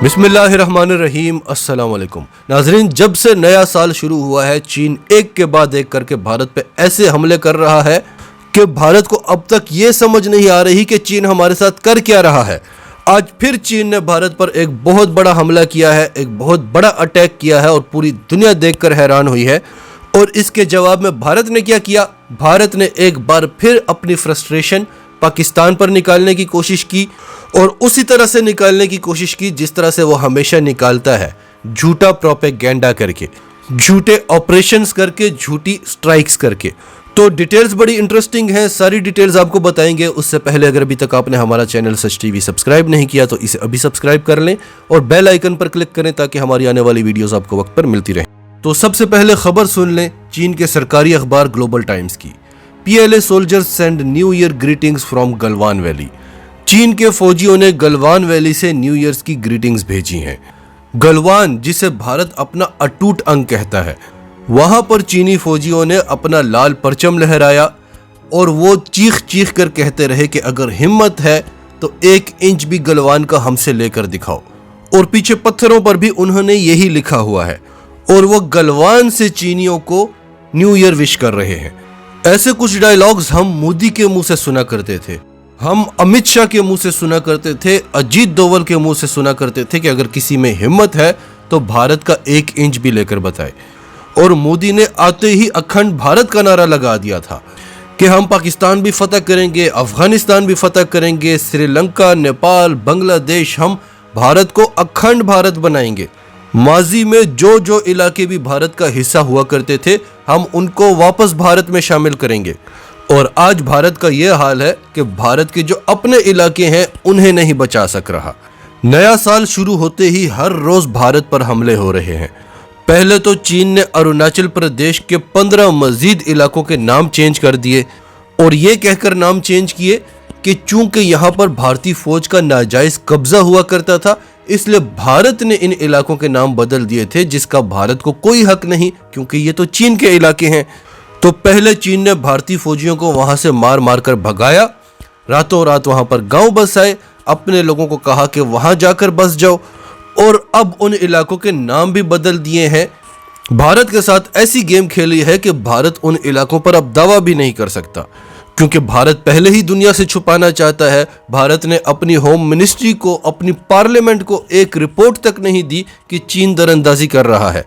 बिस्मिल्लाहिर्रहमानिर्रहीम अस्सलाम वालेकुम नाजरीन। जब से नया साल शुरू हुआ है, चीन एक के बाद एक करके भारत पे ऐसे हमले कर रहा है कि भारत को अब तक ये समझ नहीं आ रही कि चीन हमारे साथ कर क्या रहा है। आज फिर चीन ने भारत पर एक बहुत बड़ा हमला किया है, एक बहुत बड़ा अटैक किया है और पूरी दुनिया देखकर हैरान हुई है। और इसके जवाब में भारत ने क्या किया? भारत ने एक बार फिर अपनी फ्रस्ट्रेशन पाकिस्तान पर निकालने की कोशिश की और उसी तरह से निकालने की कोशिश की जिस तरह से वो हमेशा निकालता है, झूठा प्रोपेगेंडा करके, झूठे ऑपरेशंस करके, झूठी स्ट्राइक्स करके। तो डिटेल्स बड़ी इंटरेस्टिंग हैं, सारी डिटेल्स आपको बताएंगे। उससे पहले अगर अभी तक आपने हमारा चैनल सच टीवी सब्सक्राइब नहीं किया तो इसे अभी सब्सक्राइब कर लें और बेल आइकन पर क्लिक करें ताकि हमारी आने वाली वीडियोस आपको वक्त पर मिलती रहे। तो सबसे पहले खबर सुन लें चीन के सरकारी अखबार ग्लोबल टाइम्स की। PLA soldiers send new year greetings from Galwan valley. चीन के फौजियों ने गलवान वैली से न्यू ईयर्स की ग्रीटिंग्स भेजी हैं। गलवान, जिसे भारत अपना अटूट अंग कहता है, वहां पर चीनी फौजियों ने अपना लाल परचम लहराया और वो चीख चीख कर कहते रहे कि अगर हिम्मत है तो 1 इंच भी गलवान का हमसे लेकर दिखाओ। और पीछे पत्थरों पर भी उन्होंने यही लिखा हुआ है और वो गलवान से चीनियों को न्यू ईयर विश कर रहे हैं। ऐसे कुछ डायलॉग्स हम मोदी के मुंह से सुना करते थे, हम अमित शाह के मुंह से सुना करते थे, अजीत डोवल के मुंह से सुना करते थे कि अगर किसी में हिम्मत है तो भारत का 1 इंच भी लेकर बताए। और मोदी ने आते ही अखंड भारत का नारा लगा दिया था कि हम पाकिस्तान भी फतह करेंगे, अफगानिस्तान भी फतह करेंगे, श्रीलंका, नेपाल, बांग्लादेश, हम भारत को अखंड भारत बनाएंगे। माजी में जो जो इलाके भी भारत का हिस्सा हुआ करते थे, हम उनको वापस भारत में शामिल करेंगे। और आज भारत का यह हाल है कि भारत के जो अपने इलाके हैं उन्हें नहीं बचा सक रहा। नया साल शुरू होते ही हर रोज भारत पर हमले हो रहे हैं। पहले तो चीन ने अरुणाचल प्रदेश के 15 मजीद इलाकों के नाम चेंज कर दिए और ये कहकर नाम चेंज किए कि चूंकि यहाँ पर भारतीय फौज का नाजायज कब्जा हुआ करता था, इसलिए भारत ने इन इलाकों के नाम बदल दिए थे जिसका भारत को कोई हक नहीं, क्योंकि ये तो चीन के इलाके हैं। तो पहले चीन ने भारतीय फौजियों को वहां से मार मार कर भगाया, रातों रात वहां पर गांव बसाए, अपने लोगों को कहा कि वहां जाकर बस जाओ और अब उन इलाकों के नाम भी बदल दिए हैं। भारत के साथ ऐसी गेम खेली है कि भारत उन इलाकों पर अब दावा भी नहीं कर सकता, क्योंकि भारत पहले ही दुनिया से छुपाना चाहता है। भारत ने अपनी होम मिनिस्ट्री को, अपनी पार्लियामेंट को एक रिपोर्ट तक नहीं दी कि चीन दरअंदाजी कर रहा है।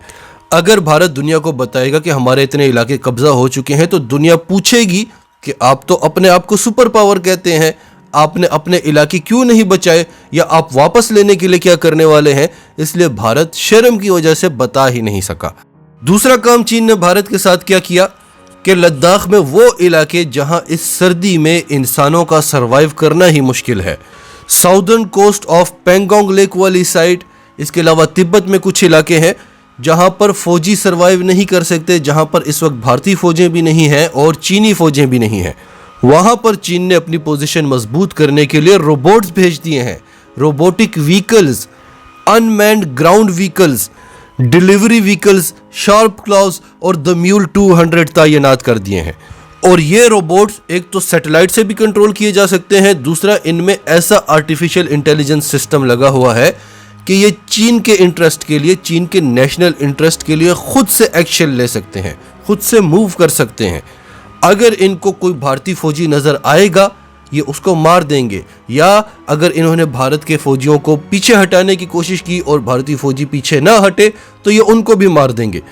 अगर भारत दुनिया को बताएगा कि हमारे इतने इलाके कब्जा हो चुके हैं तो दुनिया पूछेगी कि आप तो अपने आप को सुपर पावर कहते हैं, आपने अपने इलाके क्यों नहीं बचाए, या आप वापस लेने के लिए क्या करने वाले हैं। इसलिए भारत शर्म की वजह से बता ही नहीं सका। दूसरा काम चीन ने भारत के साथ क्या किया कि लद्दाख में वो इलाके जहां इस सर्दी में इंसानों का सरवाइव करना ही मुश्किल है, southern coast of Pangong lake वाली साइड, इसके अलावा तिब्बत में कुछ इलाके हैं जहां पर फौजी सरवाइव नहीं कर सकते, जहां पर इस वक्त भारतीय फौजें भी नहीं हैं और चीनी फौजें भी नहीं हैं। वहां पर चीन ने अपनी पोजीशन मजबूत करने के लिए रोबोट्स भेज दिए हैं, robotic vehicles, unmanned ground vehicles, delivery vehicles, sharp clause और द म्यूल 200 तैनात कर दिए हैं। और ये रोबोट्स एक तो सैटेलाइट से भी कंट्रोल किए जा सकते हैं, दूसरा इनमें ऐसा आर्टिफिशियल इंटेलिजेंस सिस्टम लगा हुआ है कि ये चीन के इंटरेस्ट के लिए, चीन के नेशनल इंटरेस्ट के लिए खुद से एक्शन ले सकते हैं, खुद से मूव कर सकते हैं। अगर इनको कोई भारतीय फौजी नजर आएगा ये उसको मार देंगे, या अगर इन्होंने भारत के फौजियों को पीछे हटाने की कोशिश की और भारतीय फौजी पीछे ना हटे तो ये उनको भी मार देंगे।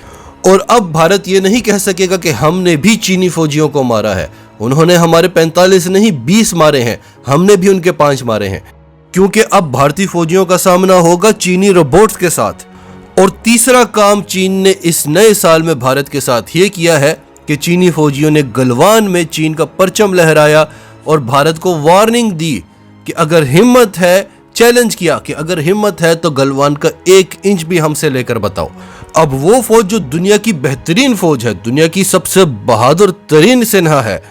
और अब भारत ये नहीं कह सकेगा कि हमने भी चीनी फौजियों को मारा है, उन्होंने हमारे 45 नहीं 20 मारे हैं, हमने भी उनके 5 मारे हैं, क्योंकि अब भारतीय फौजियों का सामना होगा चीनी रोबोट्स के साथ। और तीसरा काम चीन ने इस नए साल में भारत के साथ ये किया है कि चीनी फौजियों ने गलवान में चीन का परचम लहराया और भारत को वार्निंग दी कि अगर हिम्मत है, चैलेंज किया कि अगर हिम्मत है तो गलवान का 1 इंच भी हमसे लेकर बताओ। अब वो फौज जो दुनिया की बेहतरीन फौज है, दुनिया की सबसे बहादुर तरीन सेना है,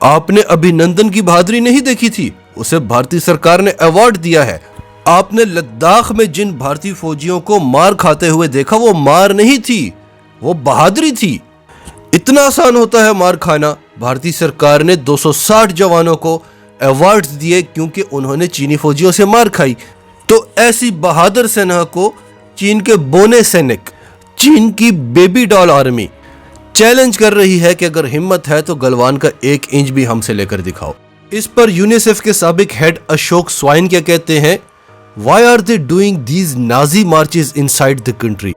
आपने अभिनंदन की बहादुरी नहीं देखी थी, उसे भारतीय सरकार ने अवार्ड दिया है। आपने लद्दाख में जिन भारतीय फौजियों को मार खाते हुए देखा, वो मार नहीं थी, वो बहादुरी थी। इतना आसान होता है मार खाना। भारतीय सरकार ने 260 जवानों को अवार्ड्स दिए क्योंकि उन्होंने चीनी फौजियों से मार खाई। तो ऐसी बहादुर सेना को चीन के बोने सैनिक, चीन की बेबी डॉल आर्मी चैलेंज कर रही है कि अगर हिम्मत है तो गलवान का 1 इंच भी हमसे लेकर दिखाओ। इस पर यूनिसेफ के साबिक हेड अशोक स्वाइन क्या कहते हैं? Why are they doing these Nazi marches inside the country?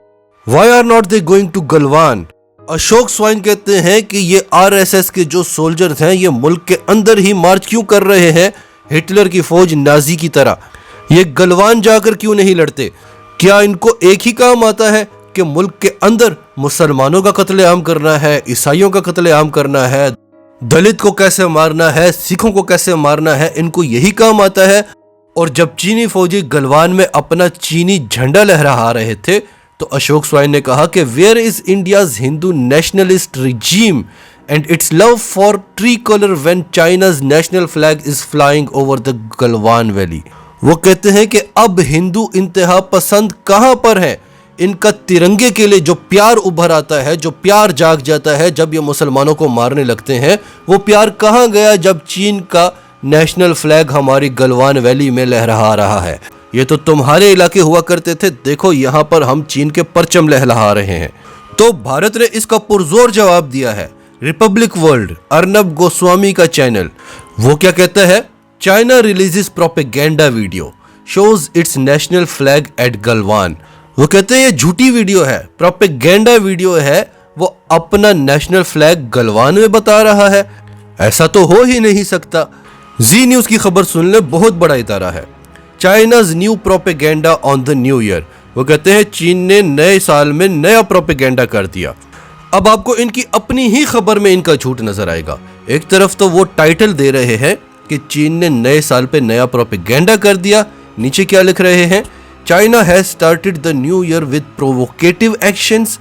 Why are not they going to Galwan? Ashok swine कहते हैं कि ये आरएसएस के जो सोल्जर्स हैं ये मुल्क के अंदर ही मार्च क्यों कर रहे हैं हिटलर की फौज नाजी की तरह? ये गलवान जाकर क्यों नहीं लड़ते? क्या इनको एक ही काम आता है कि मुल्क के अंदर मुसलमानों का कत्लेआम करना है, ईसाइयों का कत्लेआम करना है, दलित को कैसे मारना है, सिखों को कैसे मारना है? इनको यही काम आता है। और जब चीनी फौजी गलवान में अपना चीनी झंडा लहरा रहे थे तो अशोक स्वाइन ने कहा कि where is India's Hindu nationalist regime and its love for tricolour when China's national flag is flying over the Galwan valley. वो कहते हैं कि अब हिंदू इंतहा पसंद कहां पर है? इनका तिरंगे के लिए जो प्यार उभर आता है, जो प्यार जाग जाता है जब ये मुसलमानों को मारने लगते हैं, वो प्यार कहां गया जब चीन का नेशनल फ्लैग हमारी गलवान वैली में लहरा रहा है? ये तो तुम्हारे इलाके हुआ करते थे, देखो यहाँ पर हम चीन के परचम लहरा रहे हैं। तो भारत ने इसका पुरजोर जवाब दिया है। रिपब्लिक वर्ल्ड, अर्नब गोस्वामी का चैनल, वो क्या कहता है? China releases propaganda video shows its national flag at Galwan. वो कहते हैं ये झूठी वीडियो है, प्रोपेगेंडा वीडियो है, वो अपना नेशनल फ्लैग गलवान में बता रहा है। ऐसा तो हो ही नहीं सकता। जी न्यूज की खबर सुन ले, बहुत बड़ा इतारा है। China's new propaganda on the new year. वो कहते हैं चीन ने नए साल में नया प्रोपेगेंडा कर दिया। अब आपको इनकी अपनी ही खबर में इनका झूठ नजर आएगा। एक तरफ तो वो टाइटल दे रहे हैं कि चीन ने नए साल पे नया प्रोपेगेंडा कर दिया, नीचे क्या लिख रहे हैं? China has started the new year with provocative actions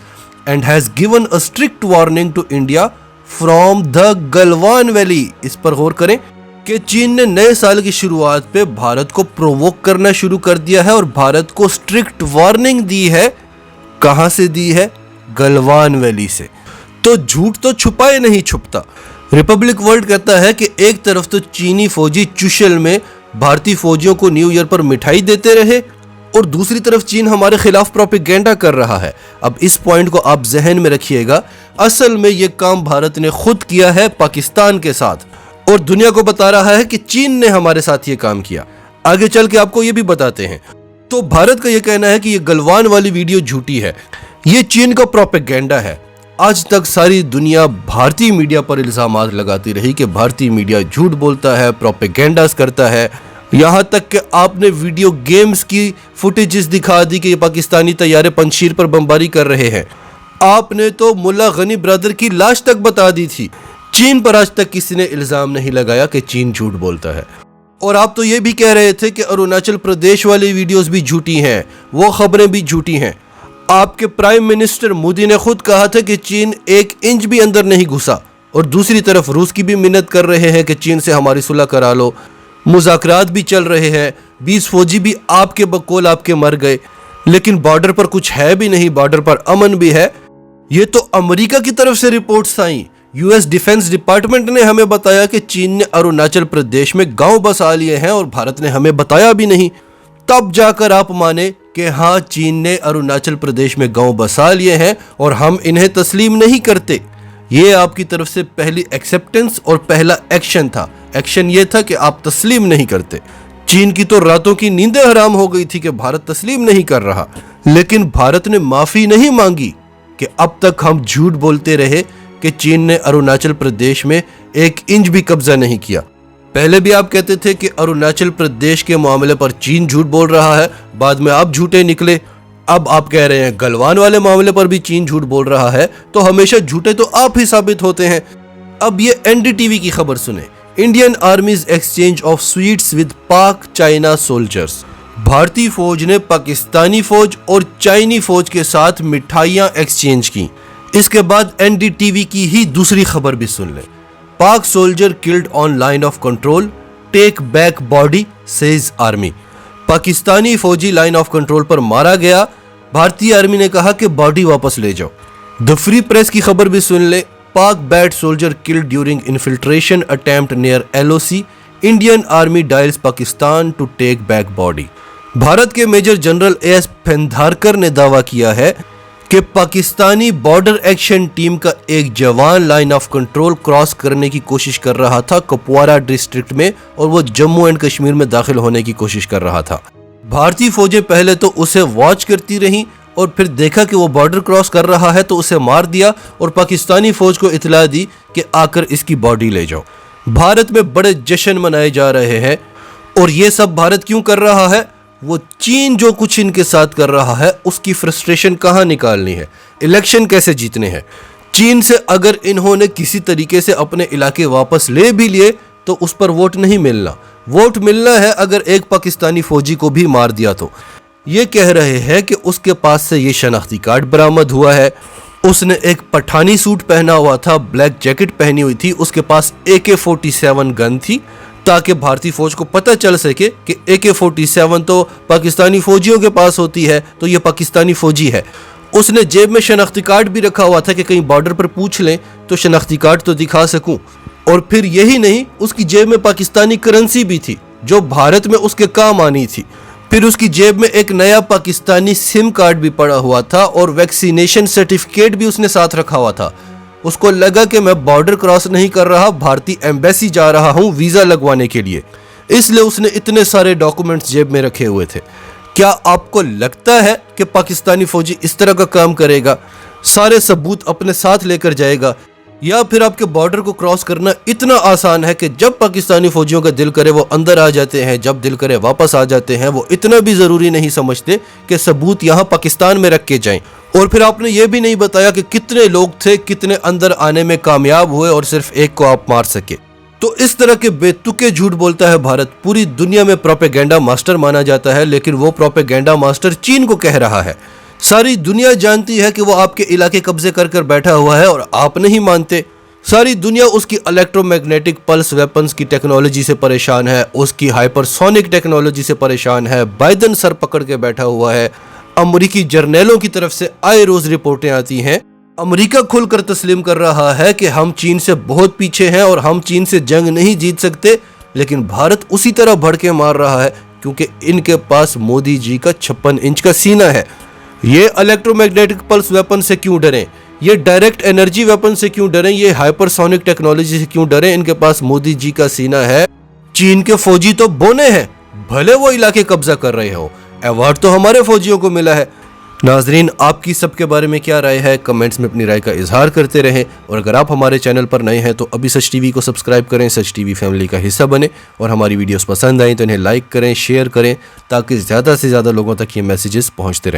and has given a strict warning to India from the Galwan valley. इस पर गौर करें कि चीन ने नए साल की शुरुआत पे भारत को प्रोवोक करना शुरू कर दिया है और भारत को स्ट्रिक्ट वार्निंग दी है। कहां से दी है? गलवान वैली से। तो झूठ तो छुपाए नहीं छुपता। रिपब्लिक वर्ल्ड कहता है कि एक तरफ तो चीनी फौजी चुशल में भारतीय फौजियों को न्यू ईयर पर मिठाई देते रहे और दूसरी तरफ चीन हमारे खिलाफ प्रोपेगेंडा कर रहा है। अब इस पॉइंट को आप जहन में रखिएगा, असल में यह काम भारत ने खुद किया है पाकिस्तान के साथ और दुनिया को बता रहा है कि चीन ने हमारे साथ ये काम किया। आगे चल के आपको ये भी बताते हैं। तो भारत का ये कहना है कि ये गलवान वाली वीडियो झूठी है, ये चीन का प्रोपेगेंडा है। आज तक सारी दुनिया भारतीय मीडिया पर इल्जामात लगाती रही कि भारतीय मीडिया झूठ बोलता है, प्रोपेगेंडास करता है। यहाँ तक कि आपने वीडियो गेम्स की फुटेजेस दिखा दी कि पाकिस्तानी तैयारे पंजशीर पर बमबारी कर रहे हैं। आपने तो मुल्ला गनी ब्रदर की लाश तक बता दी थी। चीन पर आज तक किसी ने इल्जाम नहीं लगाया कि चीन झूठ बोलता है। और आप तो ये भी कह रहे थे कि अरुणाचल प्रदेश वाली वीडियोस भी झूठी हैं, वो खबरें भी झूठी हैं। आपके प्राइम मिनिस्टर मोदी ने खुद कहा था कि चीन 1 इंच भी अंदर नहीं घुसा और दूसरी तरफ रूस की भी मिन्नत कर रहे हैं कि चीन से हमारी सुलह करा लो। मुज़ाकरात भी चल रहे हैं, 20 फौजी भी आपके बकौल आपके मर गए, लेकिन बॉर्डर पर कुछ है भी नहीं, बॉर्डर पर अमन भी है। ये तो अमेरिका की तरफ से रिपोर्ट्स आई। यूएस डिफेंस डिपार्टमेंट ने हमें बताया कि चीन ने अरुणाचल प्रदेश में गांव बसा लिए हैं और भारत ने हमें बताया भी नहीं। तब जाकर आप माने कि हाँ, चीन ने अरुणाचल प्रदेश में गांव बसा लिए हैं और हम इन्हें तस्लीम नहीं करते। ये आपकी तरफ से पहली एक्सेप्टेंस और पहला एक्शन था। एक्शन ये था कि आप तस्लीम नहीं करते। चीन की तो रातों की नींदें हराम हो गई थी कि भारत तस्लीम नहीं कर रहा, लेकिन भारत ने माफी नहीं मांगी कि अब तक हम झूठ बोलते रहे कि चीन ने अरुणाचल प्रदेश में 1 इंच भी कब्जा नहीं किया। पहले भी आप कहते थे कि अरुणाचल प्रदेश के मामले पर चीन झूठ बोल रहा है, बाद में आप झूठे निकले। अब आप कह रहे हैं गलवान वाले मामले पर भी चीन झूठ बोल रहा है, तो हमेशा झूठे तो आप ही साबित होते हैं। अब ये एनडीटीवी की खबर सुने। Indian आर्मीज exchange of sweets with पाक चाइना सोल्जर्स। भारतीय फौज ने पाकिस्तानी फौज और चाइनी फौज के साथ मिठाइयां एक्सचेंज की। इसके बाद एनडीटीवी की ही दूसरी खबर भी सुन लें। Pak soldier killed on line of control, take back body says army. Pakistani फौजी लाइन ऑफ कंट्रोल पर मारा गया, भारतीय आर्मी ने कहा कि बॉडी वापस ले जाओ। द फ्री प्रेस की खबर भी सुन ले। Pak bat soldier killed during infiltration attempt near LOC, Indian army dials Pakistan to take back body. Bharat के मेजर जनरल एएस पेंधारकर ने दावा किया है कि पाकिस्तानी बॉर्डर एक्शन टीम का एक जवान लाइन ऑफ कंट्रोल क्रॉस करने की कोशिश कर रहा था कुपवारा डिस्ट्रिक्ट में, और वो जम्मू एंड कश्मीर में दाखिल होने की कोशिश कर रहा था। भारतीय फौजें पहले तो उसे वॉच करती रहीं और फिर देखा कि वो बॉर्डर क्रॉस कर रहा है तो उसे मार दिया और पाकिस्तानी फौज को इतला दी कि आकर इसकी बॉडी ले जाओ। भारत में बड़े जश्न मनाए जा रहे हैं, और ये सब भारत क्यों कर रहा है? वो चीन जो कुछ इनके साथ कर रहा है उसकी फ्रस्ट्रेशन कहाँ निकालनी है, इलेक्शन कैसे जीतने हैं। चीन से अगर इन्होंने किसी तरीके से अपने इलाके वापस ले भी लिए तो उस पर वोट नहीं मिलना। वोट मिलना है अगर एक पाकिस्तानी फौजी को भी मार दिया तो। ये कह रहे हैं कि उसके पास से ये शनाख्ती कार्ड बरामद हुआ है, उसने एक पठानी सूट पहना हुआ था, ब्लैक जैकेट पहनी हुई थी, उसके पास AK-47 गन थी, ताकि भारतीय फौज को पता चल सके कि AK-47 तो पाकिस्तानी फौजियों के पास होती है, तो ये पाकिस्तानी फौजी है। उसने जेब में शनाख्ती कार्ड भी रखा हुआ था कि कहीं बॉर्डर पर पूछ लें तो शनाख्ती कार्ड तो दिखा सकूं। और फिर यही नहीं, उसकी जेब में पाकिस्तानी करेंसी भी थी जो भारत में उसके काम आनी थी। फिर उसकी जेब में एक नया पाकिस्तानी सिम कार्ड भी पड़ा हुआ था और वैक्सीनेशन सर्टिफिकेट भी उसने साथ रखा हुआ था। उसको लगा कि मैं बॉर्डर क्रॉस नहीं कर रहा, भारतीय एम्बेसी जा रहा हूं वीजा लगवाने के लिए, इसलिए उसने इतने सारे डॉक्यूमेंट्स जेब में रखे हुए थे। क्या आपको लगता है कि पाकिस्तानी फौजी इस तरह का काम करेगा, सारे सबूत अपने साथ लेकर जाएगा? या फिर आपके बॉर्डर को क्रॉस करना इतना आसान है कि जब पाकिस्तानी फौजियों का दिल करे वो अंदर आ जाते हैं, जब दिल करे वापस आ जाते हैं? वो इतना भी जरूरी नहीं समझते कि सबूत यहाँ पाकिस्तान में रख के जाएं। और फिर आपने ये भी नहीं बताया कि कितने लोग थे, कितने अंदर आने में कामयाब हुए और सिर्फ एक को आप मार सके। तो इस तरह के बेतुके झूठ बोलता है भारत। पूरी दुनिया में प्रोपेगेंडा मास्टर माना जाता है, लेकिन वो प्रोपेगेंडा मास्टर चीन को कह रहा है। सारी दुनिया जानती है कि वो आपके इलाके कब्जे कर कर बैठा हुआ है और आप नहीं मानते। सारी दुनिया उसकी इलेक्ट्रोमैग्नेटिक पल्स वेपन्स की टेक्नोलॉजी से परेशान है, उसकी हाइपरसोनिक टेक्नोलॉजी से परेशान है। बाइडन सर पकड़ के बैठा हुआ है। अमेरिकी जर्नैलों की तरफ से आए रोज रिपोर्टें आती हैं। अमेरिका खुलकर तस्लीम कर रहा है कि हम चीन से बहुत पीछे हैं और हम चीन से जंग नहीं जीत सकते, लेकिन भारत उसी तरह भड़के मार रहा है क्योंकि इनके पास मोदी जी का 56 इंच का सीना है। ये इलेक्ट्रोमैग्नेटिक पल्स वेपन से क्यों डरें, ये डायरेक्ट एनर्जी वेपन से क्यों डरें, ये हाइपरसोनिक टेक्नोलॉजी से क्यों डरें? इनके पास मोदी जी का सीना है। चीन के फौजी तो बोने हैं, भले वो इलाके कब्जा कर रहे हो, अवार्ड तो हमारे फौजियों को मिला है। नाजरीन, आपकी सबके बारे में क्या राय है? कमेंट्स में अपनी राय का इजहार करते रहें। और अगर आप हमारे चैनल पर नए हैं तो अभी सच टीवी को सब्सक्राइब करें, सच टीवी फैमिली का हिस्सा बने। और हमारी वीडियोस पसंद आए तो इन्हें लाइक करें, शेयर करें, ताकि ज़्यादा से ज़्यादा लोगों तक ये मैसेजेस पहुंचते रहें।